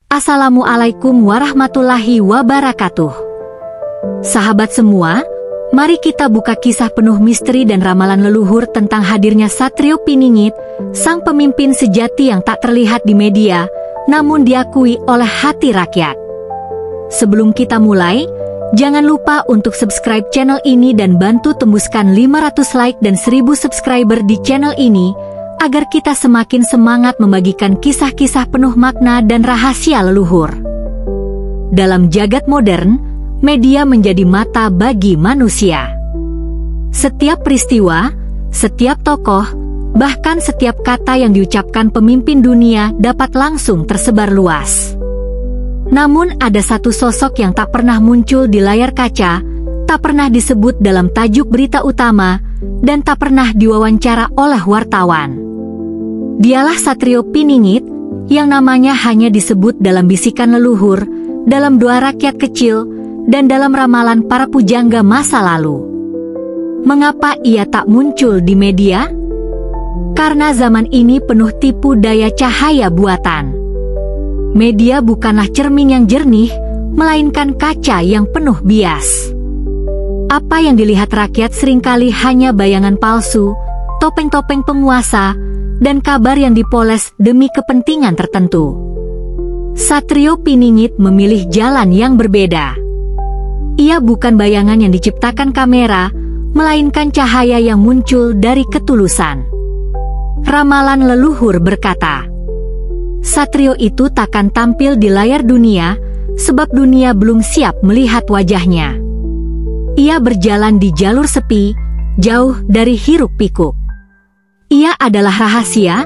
Assalamualaikum warahmatullahi wabarakatuh. Sahabat semua, mari kita buka kisah penuh misteri dan ramalan leluhur tentang hadirnya Satrio Piningit, sang pemimpin sejati yang tak terlihat di media, namun diakui oleh hati rakyat. Sebelum kita mulai, jangan lupa untuk subscribe channel ini dan bantu tembuskan 500 like dan 1000 subscriber di channel ini, agar kita semakin semangat membagikan kisah-kisah penuh makna dan rahasia leluhur. Dalam jagat modern, media menjadi mata bagi manusia. Setiap peristiwa, setiap tokoh, bahkan setiap kata yang diucapkan pemimpin dunia dapat langsung tersebar luas. Namun ada satu sosok yang tak pernah muncul di layar kaca, tak pernah disebut dalam tajuk berita utama, dan tak pernah diwawancara oleh wartawan. Dialah Satrio Piningit, yang namanya hanya disebut dalam bisikan leluhur, dalam doa rakyat kecil, dan dalam ramalan para pujangga masa lalu. Mengapa ia tak muncul di media? Karena zaman ini penuh tipu daya cahaya buatan. Media bukanlah cermin yang jernih, melainkan kaca yang penuh bias. Apa yang dilihat rakyat seringkali hanya bayangan palsu, topeng-topeng penguasa, dan kabar yang dipoles demi kepentingan tertentu. Satrio Piningit memilih jalan yang berbeda. Ia bukan bayangan yang diciptakan kamera, melainkan cahaya yang muncul dari ketulusan. Ramalan leluhur berkata, Satrio itu takkan tampil di layar dunia, sebab dunia belum siap melihat wajahnya. Ia berjalan di jalur sepi, jauh dari hiruk-pikuk. Ia adalah rahasia,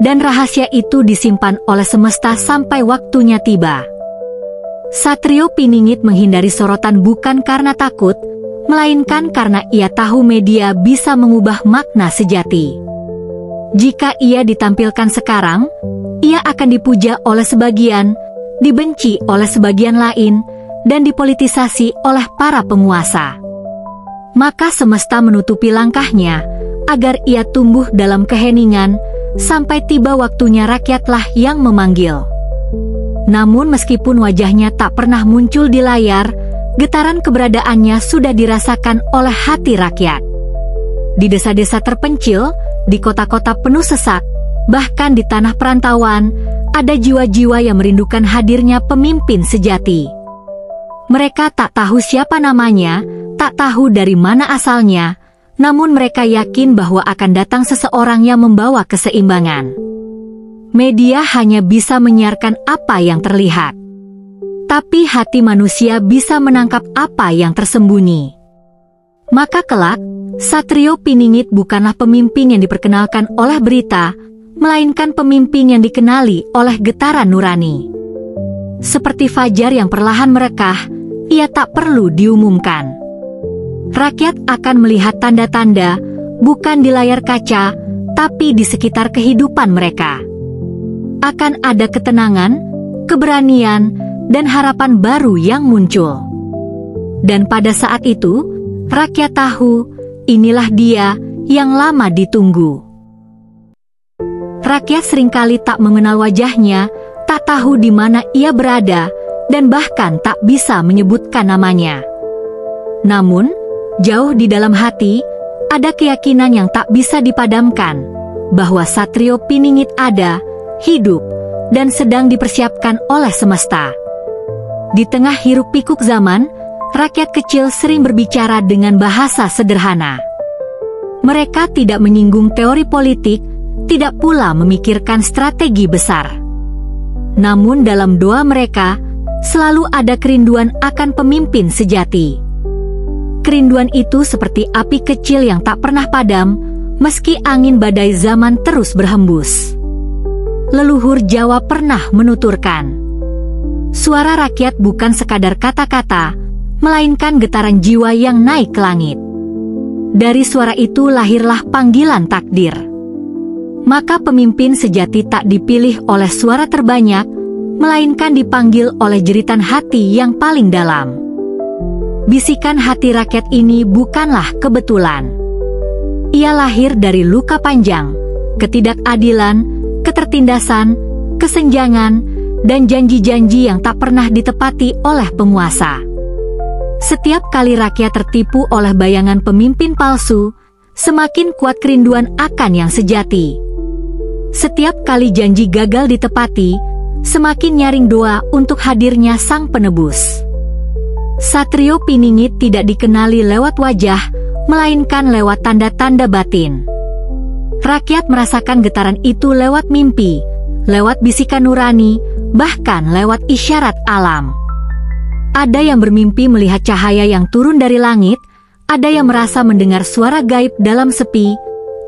dan rahasia itu disimpan oleh semesta sampai waktunya tiba. Satrio Piningit menghindari sorotan bukan karena takut, melainkan karena ia tahu media bisa mengubah makna sejati. Jika ia ditampilkan sekarang, ia akan dipuja oleh sebagian, dibenci oleh sebagian lain, dan dipolitisasi oleh para penguasa. Maka semesta menutupi langkahnya, agar ia tumbuh dalam keheningan, sampai tiba waktunya rakyatlah yang memanggil. Namun meskipun wajahnya tak pernah muncul di layar, getaran keberadaannya sudah dirasakan oleh hati rakyat. Di desa-desa terpencil, di kota-kota penuh sesak, bahkan di tanah perantauan, ada jiwa-jiwa yang merindukan hadirnya pemimpin sejati. Mereka tak tahu siapa namanya, tak tahu dari mana asalnya, namun mereka yakin bahwa akan datang seseorang yang membawa keseimbangan. Media hanya bisa menyiarkan apa yang terlihat, tapi hati manusia bisa menangkap apa yang tersembunyi. Maka kelak, Satrio Piningit bukanlah pemimpin yang diperkenalkan oleh berita, melainkan pemimpin yang dikenali oleh getaran nurani. Seperti fajar yang perlahan merekah, ia tak perlu diumumkan. Rakyat akan melihat tanda-tanda, bukan di layar kaca, tapi di sekitar kehidupan mereka. Akan ada ketenangan, keberanian, dan harapan baru yang muncul. Dan pada saat itu, rakyat tahu, inilah dia yang lama ditunggu. Rakyat seringkali tak mengenal wajahnya, tak tahu di mana ia berada, dan bahkan tak bisa menyebutkan namanya. Namun, jauh di dalam hati, ada keyakinan yang tak bisa dipadamkan, bahwa Satrio Piningit ada, hidup, dan sedang dipersiapkan oleh semesta. Di tengah hiruk-pikuk zaman, rakyat kecil sering berbicara dengan bahasa sederhana. Mereka tidak menyinggung teori politik, tidak pula memikirkan strategi besar. Namun dalam doa mereka, selalu ada kerinduan akan pemimpin sejati. Kerinduan itu seperti api kecil yang tak pernah padam, meski angin badai zaman terus berhembus. Leluhur Jawa pernah menuturkan, suara rakyat bukan sekadar kata-kata, melainkan getaran jiwa yang naik ke langit. Dari suara itu lahirlah panggilan takdir. Maka pemimpin sejati tak dipilih oleh suara terbanyak, melainkan dipanggil oleh jeritan hati yang paling dalam. Bisikan hati rakyat ini bukanlah kebetulan. Ia lahir dari luka panjang, ketidakadilan, ketertindasan, kesenjangan, dan janji-janji yang tak pernah ditepati oleh penguasa. Setiap kali rakyat tertipu oleh bayangan pemimpin palsu, semakin kuat kerinduan akan yang sejati. Setiap kali janji gagal ditepati, semakin nyaring doa untuk hadirnya sang penebus. Satrio Piningit tidak dikenali lewat wajah, melainkan lewat tanda-tanda batin. Rakyat merasakan getaran itu lewat mimpi, lewat bisikan nurani, bahkan lewat isyarat alam. Ada yang bermimpi melihat cahaya yang turun dari langit, ada yang merasa mendengar suara gaib dalam sepi,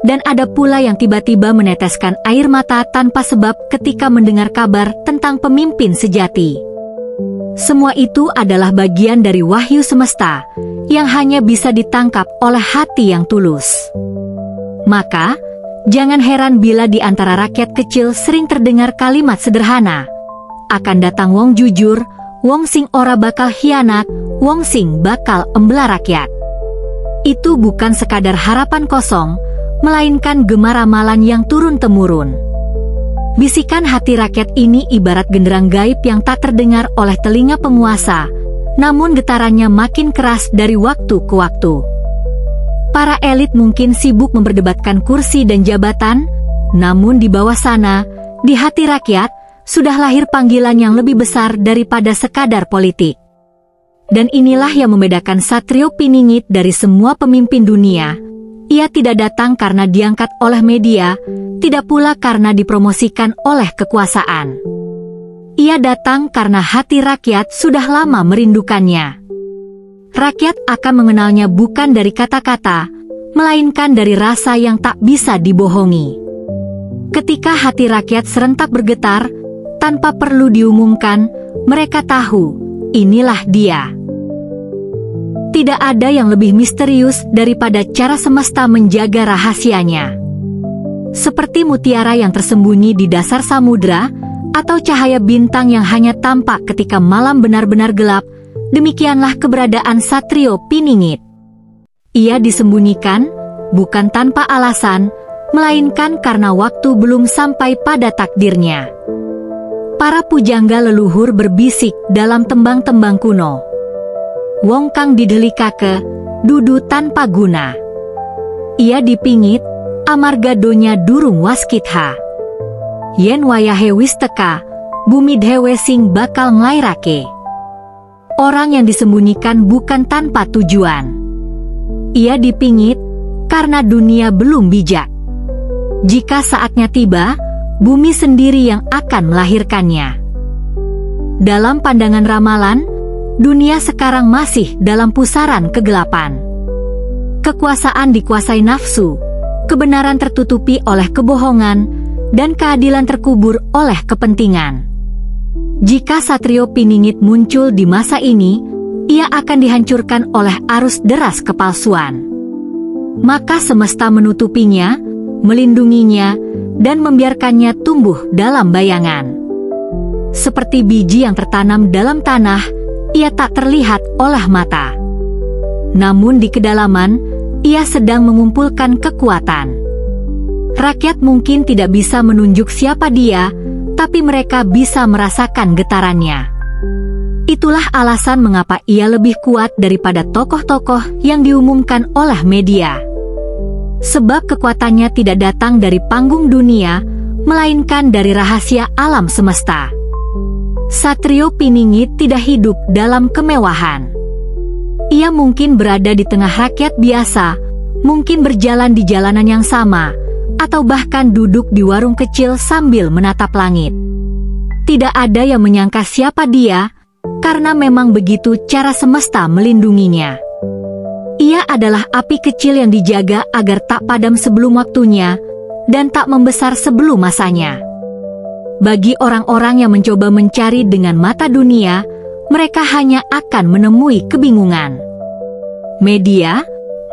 dan ada pula yang tiba-tiba meneteskan air mata tanpa sebab ketika mendengar kabar tentang pemimpin sejati. Semua itu adalah bagian dari wahyu semesta, yang hanya bisa ditangkap oleh hati yang tulus. Maka, jangan heran bila di antara rakyat kecil sering terdengar kalimat sederhana, "Akan datang wong jujur, wong sing ora bakal hianat, wong sing bakal embela rakyat." Itu bukan sekadar harapan kosong, melainkan gema ramalan yang turun-temurun. Bisikan hati rakyat ini ibarat genderang gaib yang tak terdengar oleh telinga penguasa, namun getarannya makin keras dari waktu ke waktu. Para elit mungkin sibuk memperdebatkan kursi dan jabatan, namun di bawah sana, di hati rakyat, sudah lahir panggilan yang lebih besar daripada sekadar politik. Dan inilah yang membedakan Satrio Piningit dari semua pemimpin dunia. Ia tidak datang karena diangkat oleh media, tidak pula karena dipromosikan oleh kekuasaan. Ia datang karena hati rakyat sudah lama merindukannya. Rakyat akan mengenalnya bukan dari kata-kata, melainkan dari rasa yang tak bisa dibohongi. Ketika hati rakyat serentak bergetar, tanpa perlu diumumkan, mereka tahu, inilah dia. Tidak ada yang lebih misterius daripada cara semesta menjaga rahasianya. Seperti mutiara yang tersembunyi di dasar samudra, atau cahaya bintang yang hanya tampak ketika malam benar-benar gelap, demikianlah keberadaan Satrio Piningit. Ia disembunyikan, bukan tanpa alasan, melainkan karena waktu belum sampai pada takdirnya. Para pujangga leluhur berbisik dalam tembang-tembang kuno. Wong kang didelikake, dudu tanpa guna. Ia dipingit, amarga donya durung waskitha. Yen wayahe wis teka, bumi dhewe sing bakal nglairake. Orang yang disembunyikan bukan tanpa tujuan. Ia dipingit, karena dunia belum bijak. Jika saatnya tiba, bumi sendiri yang akan melahirkannya. Dalam pandangan ramalan, dunia sekarang masih dalam pusaran kegelapan. Kekuasaan dikuasai nafsu, kebenaran tertutupi oleh kebohongan, dan keadilan terkubur oleh kepentingan. Jika Satrio Piningit muncul di masa ini, ia akan dihancurkan oleh arus deras kepalsuan. Maka semesta menutupinya, melindunginya, dan membiarkannya tumbuh dalam bayangan. Seperti biji yang tertanam dalam tanah, ia tak terlihat oleh mata. Namun di kedalaman, ia sedang mengumpulkan kekuatan. Rakyat mungkin tidak bisa menunjuk siapa dia, tapi mereka bisa merasakan getarannya. Itulah alasan mengapa ia lebih kuat daripada tokoh-tokoh yang diumumkan oleh media. Sebab kekuatannya tidak datang dari panggung dunia, melainkan dari rahasia alam semesta. Satrio Piningit tidak hidup dalam kemewahan. Ia mungkin berada di tengah rakyat biasa, mungkin berjalan di jalanan yang sama, atau bahkan duduk di warung kecil sambil menatap langit. Tidak ada yang menyangka siapa dia, karena memang begitu cara semesta melindunginya. Ia adalah api kecil yang dijaga agar tak padam sebelum waktunya, dan tak membesar sebelum masanya. Bagi orang-orang yang mencoba mencari dengan mata dunia, mereka hanya akan menemui kebingungan. Media,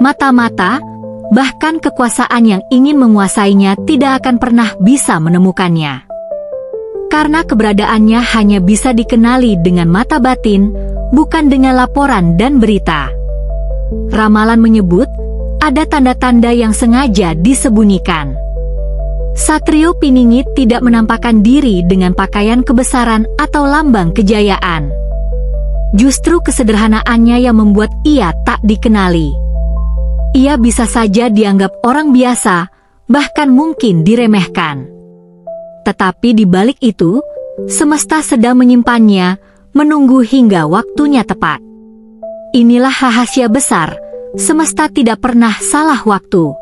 mata-mata, bahkan kekuasaan yang ingin menguasainya tidak akan pernah bisa menemukannya. Karena keberadaannya hanya bisa dikenali dengan mata batin, bukan dengan laporan dan berita. Ramalan menyebut, ada tanda-tanda yang sengaja disembunyikan. Satrio Piningit tidak menampakkan diri dengan pakaian kebesaran atau lambang kejayaan. Justru kesederhanaannya yang membuat ia tak dikenali. Ia bisa saja dianggap orang biasa, bahkan mungkin diremehkan. Tetapi di balik itu, semesta sedang menyimpannya, menunggu hingga waktunya tepat. Inilah rahasia besar, semesta tidak pernah salah waktu.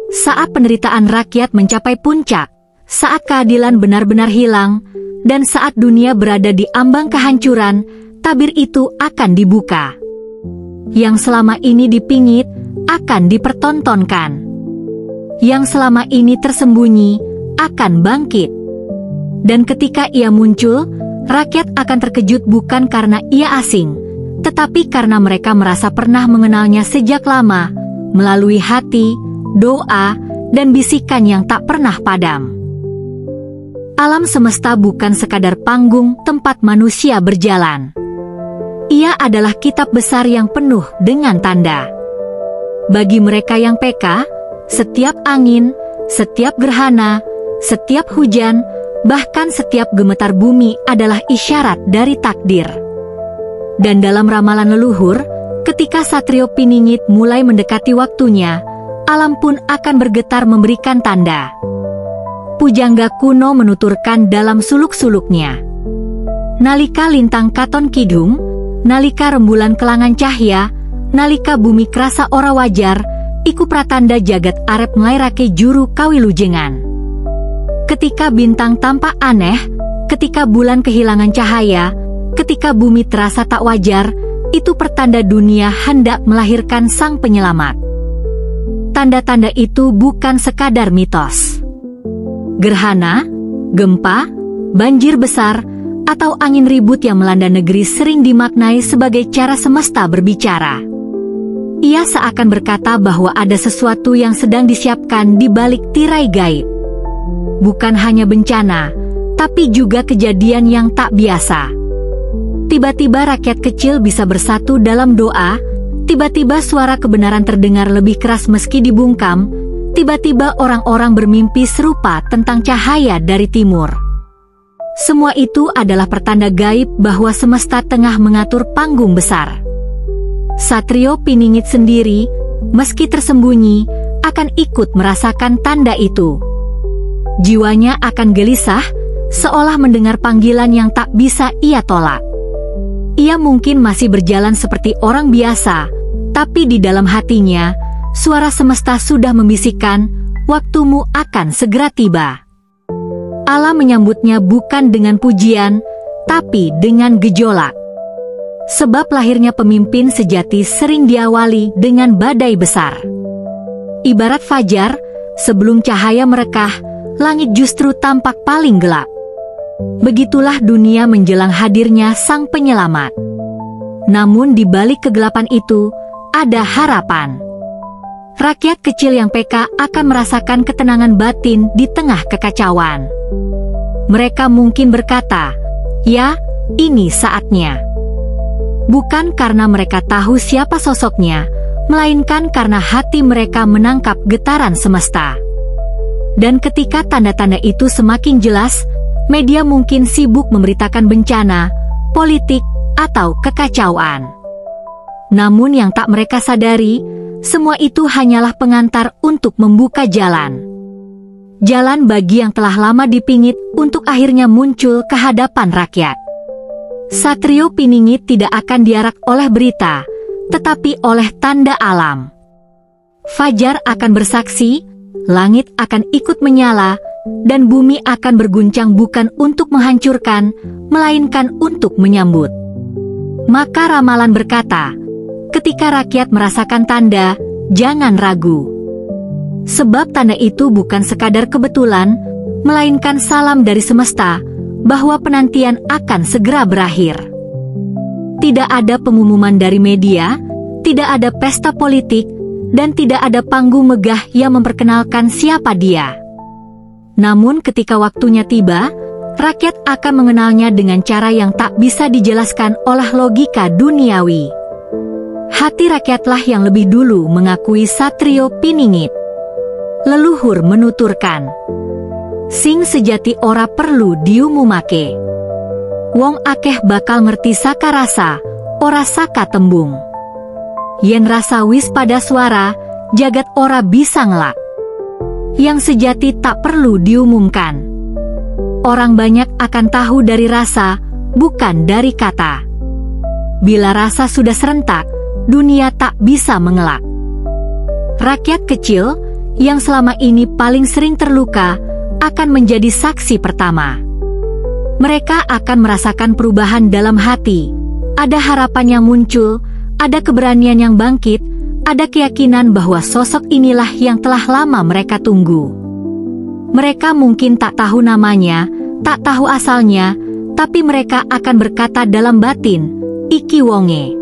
Saat penderitaan rakyat mencapai puncak, saat keadilan benar-benar hilang, dan saat dunia berada di ambang kehancuran, tabir itu akan dibuka. Yang selama ini dipingit, akan dipertontonkan. Yang selama ini tersembunyi, akan bangkit. Dan ketika ia muncul, rakyat akan terkejut bukan karena ia asing, tetapi karena mereka merasa pernah mengenalnya sejak lama, melalui hati, doa, dan bisikan yang tak pernah padam. Alam semesta bukan sekadar panggung tempat manusia berjalan. Ia adalah kitab besar yang penuh dengan tanda. Bagi mereka yang peka, setiap angin, setiap gerhana, setiap hujan, bahkan setiap gemetar bumi adalah isyarat dari takdir. Dan dalam ramalan leluhur, ketika Satrio Piningit mulai mendekati waktunya, alam pun akan bergetar memberikan tanda. Pujangga kuno menuturkan dalam suluk-suluknya. Nalika lintang katon kidung, nalika rembulan kelangan cahya, nalika bumi kerasa ora wajar, iku pratanda jagat arep nglairake juru kawilujengan. Ketika bintang tampak aneh, ketika bulan kehilangan cahaya, ketika bumi terasa tak wajar, itu pertanda dunia hendak melahirkan sang penyelamat. Tanda-tanda itu bukan sekadar mitos. Gerhana, gempa, banjir besar, atau angin ribut yang melanda negeri sering dimaknai sebagai cara semesta berbicara. Ia seakan berkata bahwa ada sesuatu yang sedang disiapkan di balik tirai gaib. Bukan hanya bencana, tapi juga kejadian yang tak biasa. Tiba-tiba rakyat kecil bisa bersatu dalam doa, tiba-tiba suara kebenaran terdengar lebih keras meski dibungkam, tiba-tiba orang-orang bermimpi serupa tentang cahaya dari timur. Semua itu adalah pertanda gaib bahwa semesta tengah mengatur panggung besar. Satrio Piningit sendiri, meski tersembunyi, akan ikut merasakan tanda itu. Jiwanya akan gelisah, seolah mendengar panggilan yang tak bisa ia tolak. Ia mungkin masih berjalan seperti orang biasa, tapi di dalam hatinya, suara semesta sudah membisikkan, waktumu akan segera tiba. Allah menyambutnya bukan dengan pujian, tapi dengan gejolak. Sebab lahirnya pemimpin sejati sering diawali dengan badai besar. Ibarat fajar, sebelum cahaya merekah, langit justru tampak paling gelap. Begitulah dunia menjelang hadirnya sang penyelamat. Namun di balik kegelapan itu, ada harapan. Rakyat kecil yang peka akan merasakan ketenangan batin di tengah kekacauan. Mereka mungkin berkata, "Ya, ini saatnya." Bukan karena mereka tahu siapa sosoknya, melainkan karena hati mereka menangkap getaran semesta. Dan ketika tanda-tanda itu semakin jelas, media mungkin sibuk memberitakan bencana, politik, atau kekacauan. Namun yang tak mereka sadari, semua itu hanyalah pengantar untuk membuka jalan. Jalan bagi yang telah lama dipingit untuk akhirnya muncul ke hadapan rakyat. Satrio Piningit tidak akan diarak oleh berita, tetapi oleh tanda alam. Fajar akan bersaksi, langit akan ikut menyala, dan bumi akan berguncang bukan untuk menghancurkan, melainkan untuk menyambut. Maka ramalan berkata, ketika rakyat merasakan tanda, jangan ragu. Sebab tanda itu bukan sekadar kebetulan, melainkan salam dari semesta, bahwa penantian akan segera berakhir. Tidak ada pengumuman dari media, tidak ada pesta politik, dan tidak ada panggung megah yang memperkenalkan siapa dia. Namun ketika waktunya tiba, rakyat akan mengenalnya dengan cara yang tak bisa dijelaskan oleh logika duniawi. Hati rakyatlah yang lebih dulu mengakui Satrio Piningit. leluhur menuturkan, sing sejati ora perlu diumumake. Wong akeh bakal ngerti saka rasa, ora saka tembung. Yen rasa wis pada suara, jagat ora bisa ngelak. Yang sejati tak perlu diumumkan. Orang banyak akan tahu dari rasa, bukan dari kata. Bila rasa sudah serentak, dunia tak bisa mengelak. Rakyat kecil, yang selama ini paling sering terluka, akan menjadi saksi pertama. Mereka akan merasakan perubahan dalam hati. Ada harapan yang muncul, ada keberanian yang bangkit, ada keyakinan bahwa sosok inilah yang telah lama mereka tunggu. Mereka mungkin tak tahu namanya, tak tahu asalnya, tapi mereka akan berkata dalam batin, iki wonge.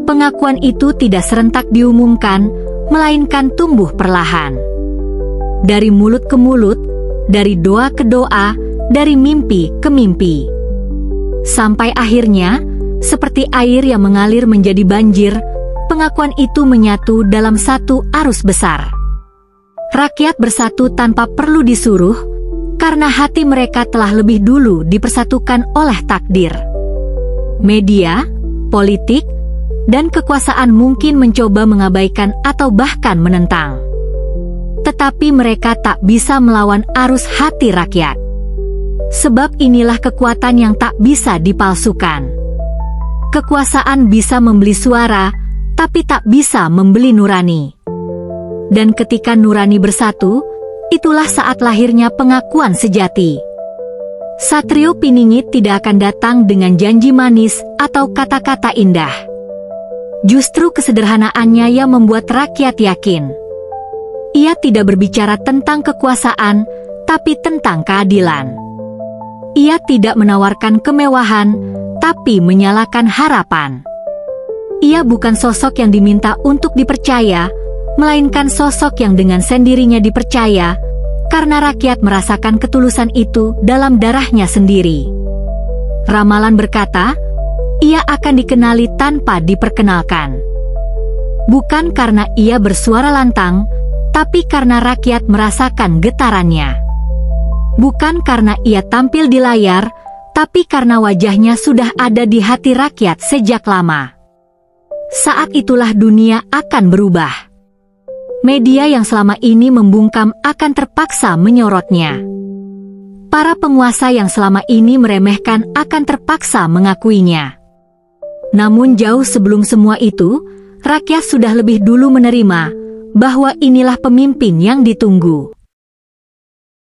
Pengakuan itu tidak serentak diumumkan, melainkan tumbuh perlahan. Dari mulut ke mulut, dari doa ke doa, dari mimpi ke mimpi. Sampai akhirnya, seperti air yang mengalir menjadi banjir, pengakuan itu menyatu dalam satu arus besar. Rakyat bersatu tanpa perlu disuruh, karena hati mereka telah lebih dulu dipersatukan oleh takdir. Media, politik, dan kekuasaan mungkin mencoba mengabaikan atau bahkan menentang. Tetapi mereka tak bisa melawan arus hati rakyat. Sebab inilah kekuatan yang tak bisa dipalsukan. Kekuasaan bisa membeli suara, tapi tak bisa membeli nurani. Dan ketika nurani bersatu, itulah saat lahirnya pengakuan sejati. Satrio Piningit tidak akan datang dengan janji manis atau kata-kata indah. Justru kesederhanaannya yang membuat rakyat yakin. Ia tidak berbicara tentang kekuasaan, tapi tentang keadilan. Ia tidak menawarkan kemewahan, tapi menyalakan harapan. Ia bukan sosok yang diminta untuk dipercaya, melainkan sosok yang dengan sendirinya dipercaya, karena rakyat merasakan ketulusan itu dalam darahnya sendiri. Ramalan berkata, ia akan dikenali tanpa diperkenalkan. Bukan karena ia bersuara lantang, tapi karena rakyat merasakan getarannya. Bukan karena ia tampil di layar, tapi karena wajahnya sudah ada di hati rakyat sejak lama. Saat itulah dunia akan berubah. Media yang selama ini membungkam akan terpaksa menyorotnya. Para penguasa yang selama ini meremehkan akan terpaksa mengakuinya. Namun jauh sebelum semua itu, rakyat sudah lebih dulu menerima bahwa inilah pemimpin yang ditunggu.